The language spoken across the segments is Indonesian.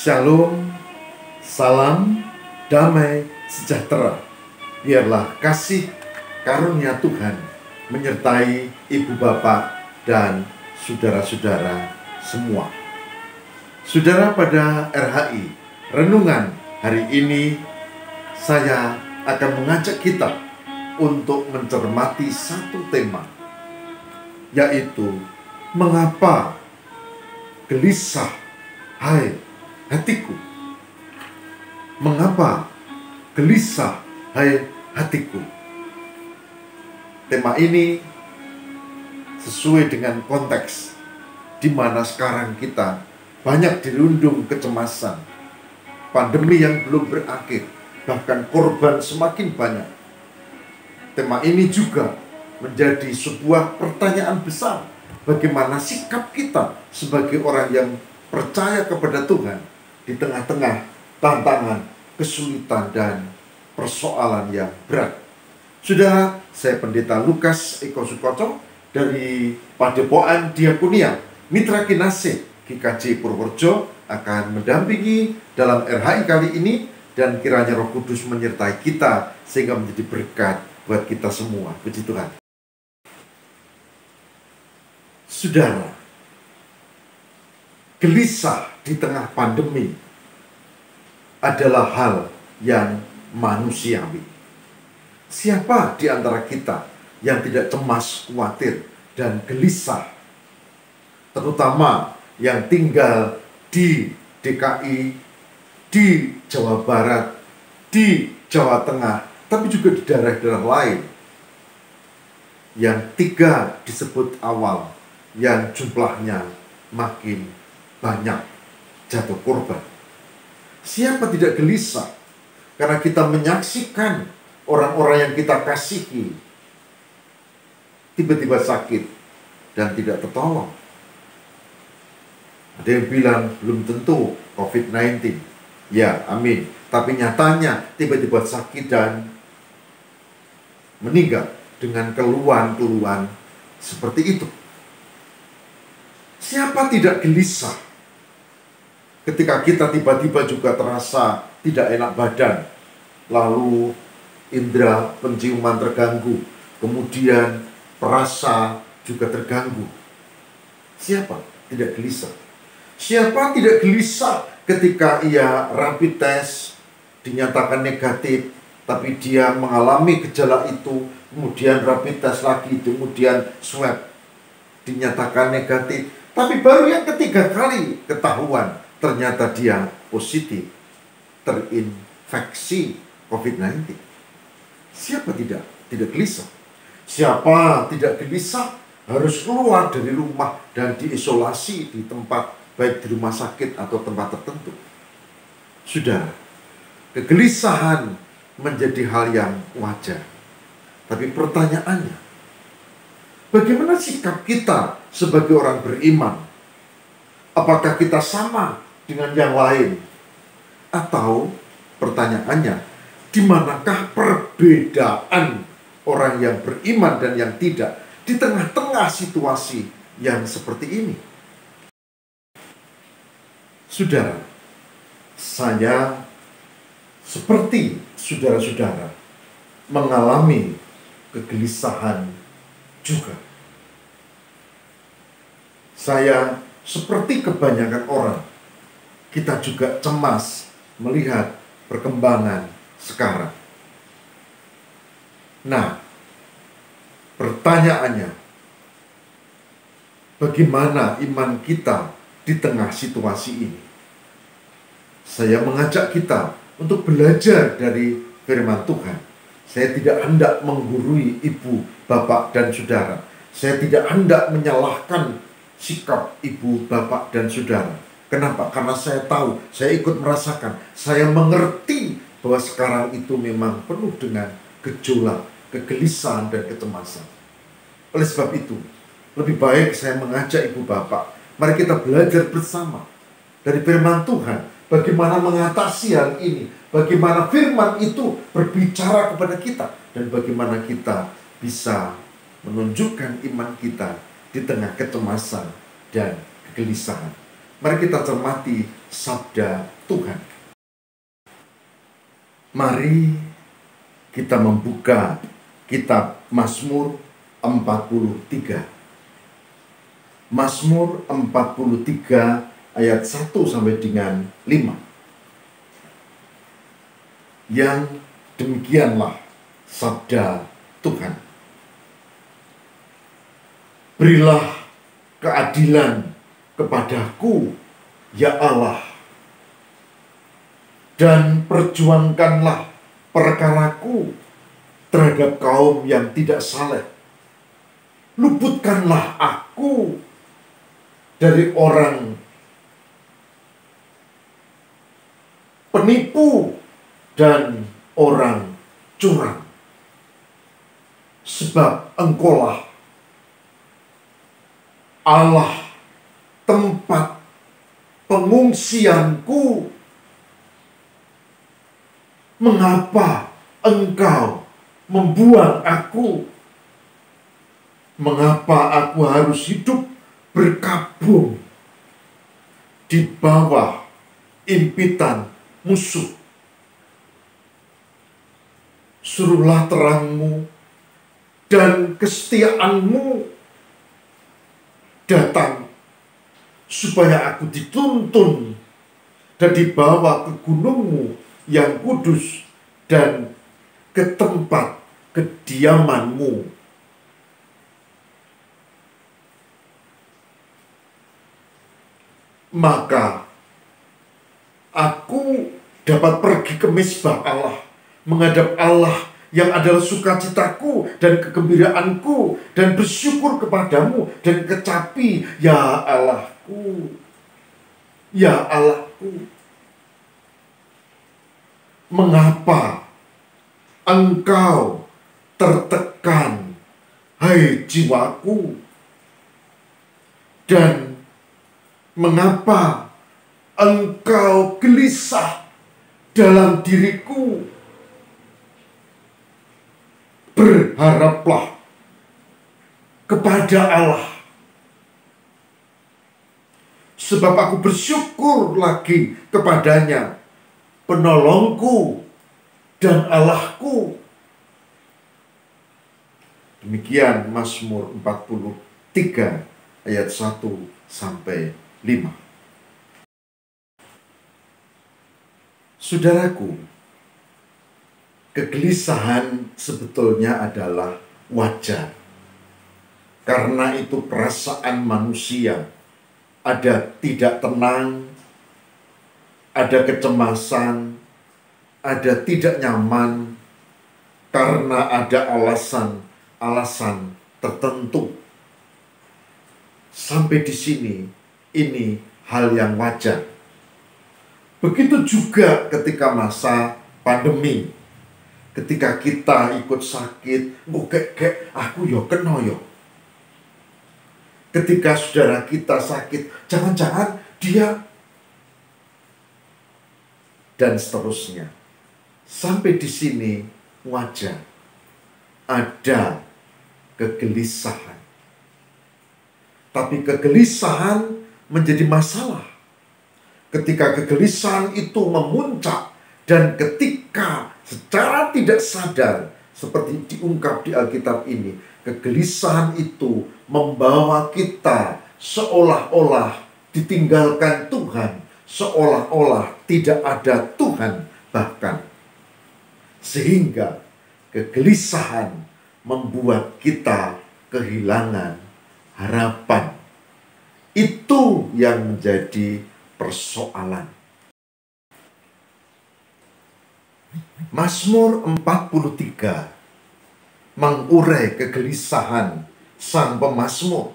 Shalom, salam, damai, sejahtera. Biarlah kasih karunia Tuhan menyertai ibu bapak dan saudara-saudara semua. Saudara, pada RHI Renungan hari ini saya akan mengajak kita untuk mencermati satu tema, yaitu mengapa gelisah, hai hatiku. Mengapa gelisah, hai hatiku? Tema ini sesuai dengan konteks di mana sekarang kita banyak dirundung kecemasan, pandemi yang belum berakhir, bahkan korban semakin banyak. Tema ini juga menjadi sebuah pertanyaan besar, bagaimana sikap kita sebagai orang yang percaya kepada Tuhan di tengah-tengah tantangan, kesulitan, dan persoalan yang berat. Saudara, saya Pendeta Lukas Eko Sukoco dari Padepokan Diakonia Mitra Kinasih GKJ Purworejo akan mendampingi dalam RHI kali ini, dan kiranya Roh Kudus menyertai kita sehingga menjadi berkat buat kita semua. Puji Tuhan. Saudara, gelisah di tengah pandemi adalah hal yang manusiawi. Siapa di antara kita yang tidak cemas, khawatir, dan gelisah? Terutama yang tinggal di DKI, di Jawa Barat, di Jawa Tengah, tapi juga di daerah-daerah lain. Yang tiga disebut awal, yang jumlahnya makin banyak jatuh korban. Siapa tidak gelisah karena kita menyaksikan orang-orang yang kita kasihi tiba-tiba sakit dan tidak tertolong. Ada yang bilang belum tentu COVID-19. Ya, amin. Tapi nyatanya tiba-tiba sakit dan meninggal dengan keluhan-keluhan seperti itu. Siapa tidak gelisah ketika kita tiba-tiba juga terasa tidak enak badan, lalu indera penciuman terganggu, kemudian perasa juga terganggu? Siapa tidak gelisah? Siapa tidak gelisah ketika ia rapid test dinyatakan negatif, tapi dia mengalami gejala itu, kemudian rapid test lagi, kemudian swab dinyatakan negatif, tapi baru yang ketiga kali ketahuan ternyata dia positif terinfeksi COVID-19. Siapa tidak gelisah? Siapa tidak gelisah harus keluar dari rumah dan diisolasi di tempat, baik di rumah sakit atau tempat tertentu? Sudah, kegelisahan menjadi hal yang wajar. Tapi pertanyaannya, bagaimana sikap kita sebagai orang beriman? Apakah kita sama dengan yang lain? Atau pertanyaannya, di manakah perbedaan orang yang beriman dan yang tidak di tengah-tengah situasi yang seperti ini? Saudara, saya seperti saudara-saudara mengalami kegelisahan juga. Saya seperti kebanyakan orang, kita juga cemas melihat perkembangan sekarang. Nah, pertanyaannya, bagaimana iman kita di tengah situasi ini? Saya mengajak kita untuk belajar dari firman Tuhan. Saya tidak hendak menggurui ibu, bapak, dan saudara. Saya tidak hendak menyalahkan sikap ibu, bapak, dan saudara. Kenapa? Karena saya tahu, saya ikut merasakan, saya mengerti bahwa sekarang itu memang penuh dengan gejolak, kegelisahan, dan kecemasan. Oleh sebab itu, lebih baik saya mengajak ibu bapak, mari kita belajar bersama dari firman Tuhan, bagaimana mengatasi hal ini, bagaimana firman itu berbicara kepada kita, dan bagaimana kita bisa menunjukkan iman kita di tengah kecemasan dan kegelisahan. Mari kita cermati sabda Tuhan. Mari kita membuka kitab Mazmur 43. Mazmur 43 ayat 1 sampai dengan 5. Yang demikianlah sabda Tuhan. Berilah keadilan kepadaku, ya Allah, dan perjuangkanlah perkaraku terhadap kaum yang tidak saleh. Luputkanlah aku dari orang penipu dan orang curang. Sebab Engkaulah Allah tempat pengungsianku. Mengapa Engkau membuang aku? Mengapa aku harus hidup berkabung di bawah impitan musuh? Suruhlah terangmu dan kesetiaanmu datang, supaya aku dituntun dan dibawa ke gunungmu yang kudus dan ke tempat kediamanmu. Maka aku dapat pergi ke mezbah Allah, menghadap Allah yang adalah sukacitaku dan kegembiraanku, dan bersyukur kepadamu dan kecapi, ya Allahku, ya Allahku. Mengapa engkau tertekan, hai jiwaku? Dan mengapa engkau gelisah dalam diriku? Berharaplah kepada Allah, sebab aku bersyukur lagi kepadanya, penolongku dan Allahku. Demikian Mazmur 43 ayat 1 sampai 5. Saudaraku, kegelisahan sebetulnya adalah wajar. Karena itu perasaan manusia. Ada tidak tenang, ada kecemasan, ada tidak nyaman, karena ada alasan-alasan tertentu. Sampai di sini, ini hal yang wajar. Begitu juga ketika masa pandemi. Ketika kita ikut sakit, aku yo kena yo. Ketika saudara kita sakit, jangan-jangan dia, dan seterusnya. Sampai di sini wajar. Ada kegelisahan. Tapi kegelisahan menjadi masalah ketika kegelisahan itu memuncak, dan ketika secara tidak sadar, seperti diungkap di Alkitab ini, kegelisahan itu membawa kita seolah-olah ditinggalkan Tuhan, seolah-olah tidak ada Tuhan bahkan. Sehingga kegelisahan membuat kita kehilangan harapan. Itu yang menjadi persoalan. Mazmur 43 mengurai kegelisahan sang pemazmur.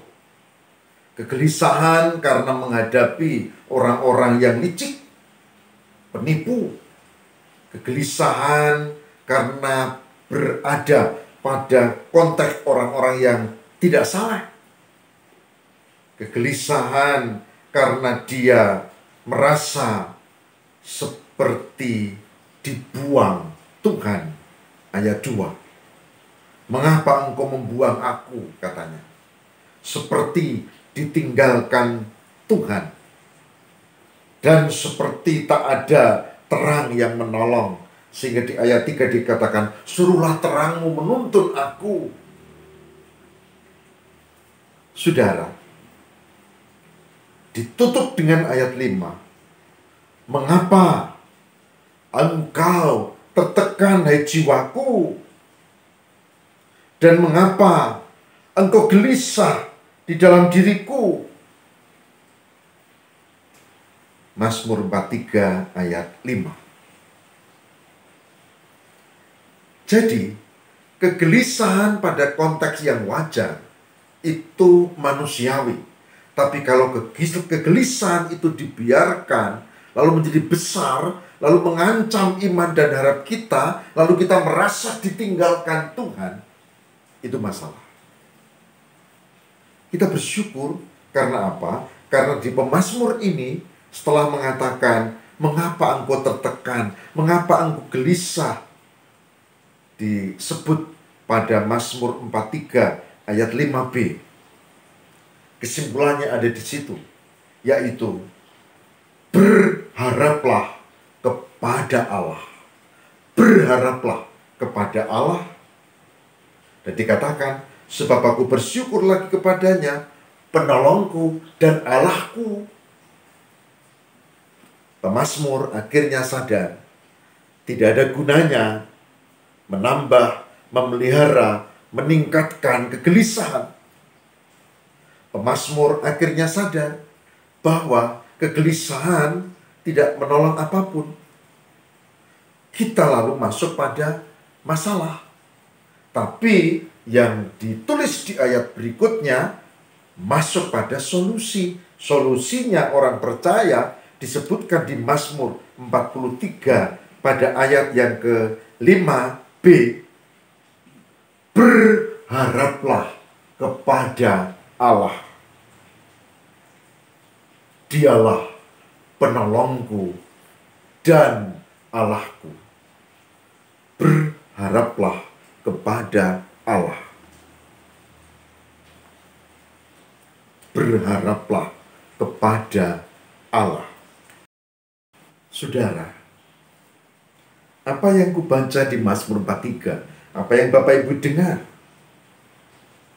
Kegelisahan karena menghadapi orang-orang yang licik, penipu. Kegelisahan karena berada pada konteks orang-orang yang tidak salah. Kegelisahan karena dia merasa seperti dibuang Tuhan. Ayat 2. Mengapa engkau membuang aku, katanya. Seperti ditinggalkan Tuhan. Dan seperti tak ada terang yang menolong. Sehingga di ayat 3 dikatakan, suruhlah terangmu menuntun aku. Saudara, ditutup dengan ayat 5. Mengapa engkau tertekan, hai jiwaku? Dan mengapa engkau gelisah di dalam diriku? Mazmur 43 ayat 5. Jadi, kegelisahan pada konteks yang wajar itu manusiawi. Tapi kalau kegelisahan itu dibiarkan, lalu menjadi besar, lalu mengancam iman dan harap kita, lalu kita merasa ditinggalkan Tuhan, itu masalah. Kita bersyukur karena apa? Karena di pemazmur ini, setelah mengatakan, mengapa engkau tertekan, mengapa engkau gelisah, disebut pada Mazmur 43 ayat 5b. Kesimpulannya ada di situ, yaitu berharaplah kepada Allah. Berharaplah kepada Allah. Dan dikatakan, sebab aku bersyukur lagi kepadanya, penolongku dan Allahku. Pemazmur akhirnya sadar, tidak ada gunanya menambah, memelihara, meningkatkan kegelisahan. Pemazmur akhirnya sadar bahwa kegelisahan tidak menolong apapun. Kita lalu masuk pada masalah. Tapi yang ditulis di ayat berikutnya masuk pada solusi. Solusinya orang percaya disebutkan di Mazmur 43 pada ayat yang ke-5b. Berharaplah kepada Allah. Dialah penolongku dan Allahku. Berharaplah kepada Allah. Berharaplah kepada Allah. Saudara, apa yang kubaca di Mazmur 43, apa yang Bapak Ibu dengar?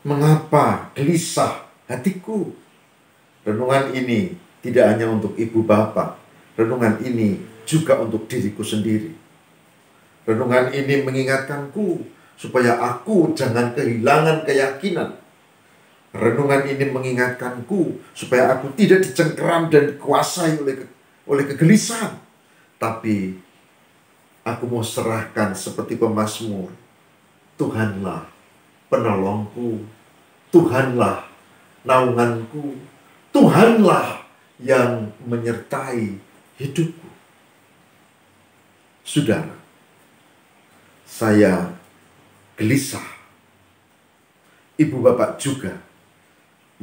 Mengapa gelisah hatiku? Renungan ini tidak hanya untuk ibu bapak. Renungan ini juga untuk diriku sendiri. Renungan ini mengingatkanku supaya aku jangan kehilangan keyakinan. Renungan ini mengingatkanku supaya aku tidak dicengkeram dan dikuasai oleh kegelisahan. Tapi aku mau serahkan seperti pemazmur. Tuhanlah penolongku, Tuhanlah naunganku, Tuhanlah yang menyertai hidupku. Saudara, saya gelisah. Ibu bapak juga.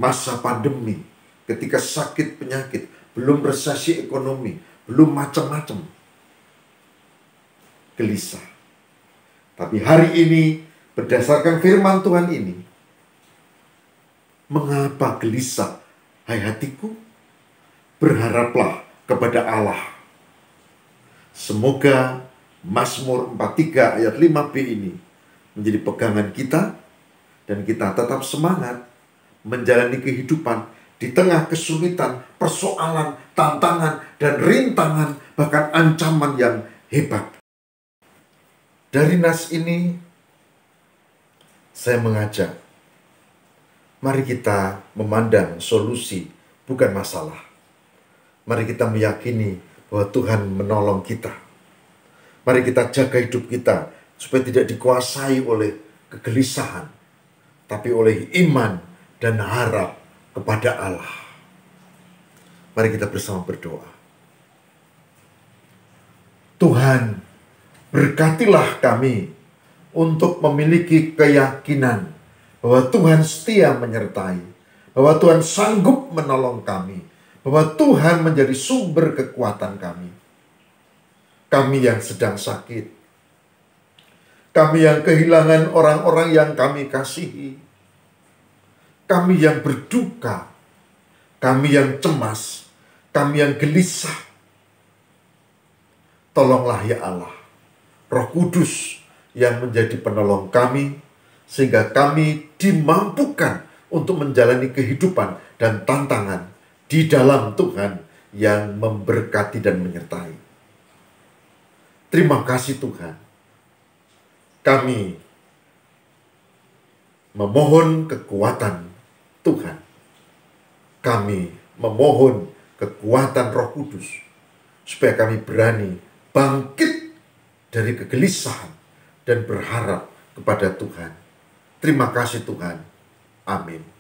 Masa pandemi, ketika sakit penyakit, belum resesi ekonomi, belum macam-macam. Gelisah. Tapi hari ini, berdasarkan firman Tuhan ini, mengapa gelisah, hai hatiku? Berharaplah kepada Allah. Semoga Mazmur 43 ayat 5b ini menjadi pegangan kita, dan kita tetap semangat menjalani kehidupan di tengah kesulitan, persoalan, tantangan, dan rintangan, bahkan ancaman yang hebat. Dari nas ini, saya mengajak, mari kita memandang solusi, bukan masalah. Mari kita meyakini bahwa Tuhan menolong kita. Mari kita jaga hidup kita, supaya tidak dikuasai oleh kegelisahan, tapi oleh iman dan harap kepada Allah. Mari kita bersama berdoa. Tuhan, berkatilah kami untuk memiliki keyakinan bahwa Tuhan setia menyertai, bahwa Tuhan sanggup menolong kami, bahwa Tuhan menjadi sumber kekuatan kami. Kami yang sedang sakit, kami yang kehilangan orang-orang yang kami kasihi, kami yang berduka, kami yang cemas, kami yang gelisah, Tolonglah ya Allah, Roh Kudus yang menjadi penolong kami, sehingga kami dimampukan untuk menjalani kehidupan dan tantangan di dalam Tuhan yang memberkati dan menyertai. Terima kasih Tuhan. Kami memohon kekuatan Tuhan. Kami memohon kekuatan Roh Kudus supaya kami berani bangkit dari kegelisahan dan berharap kepada Tuhan. Terima kasih Tuhan. Amin.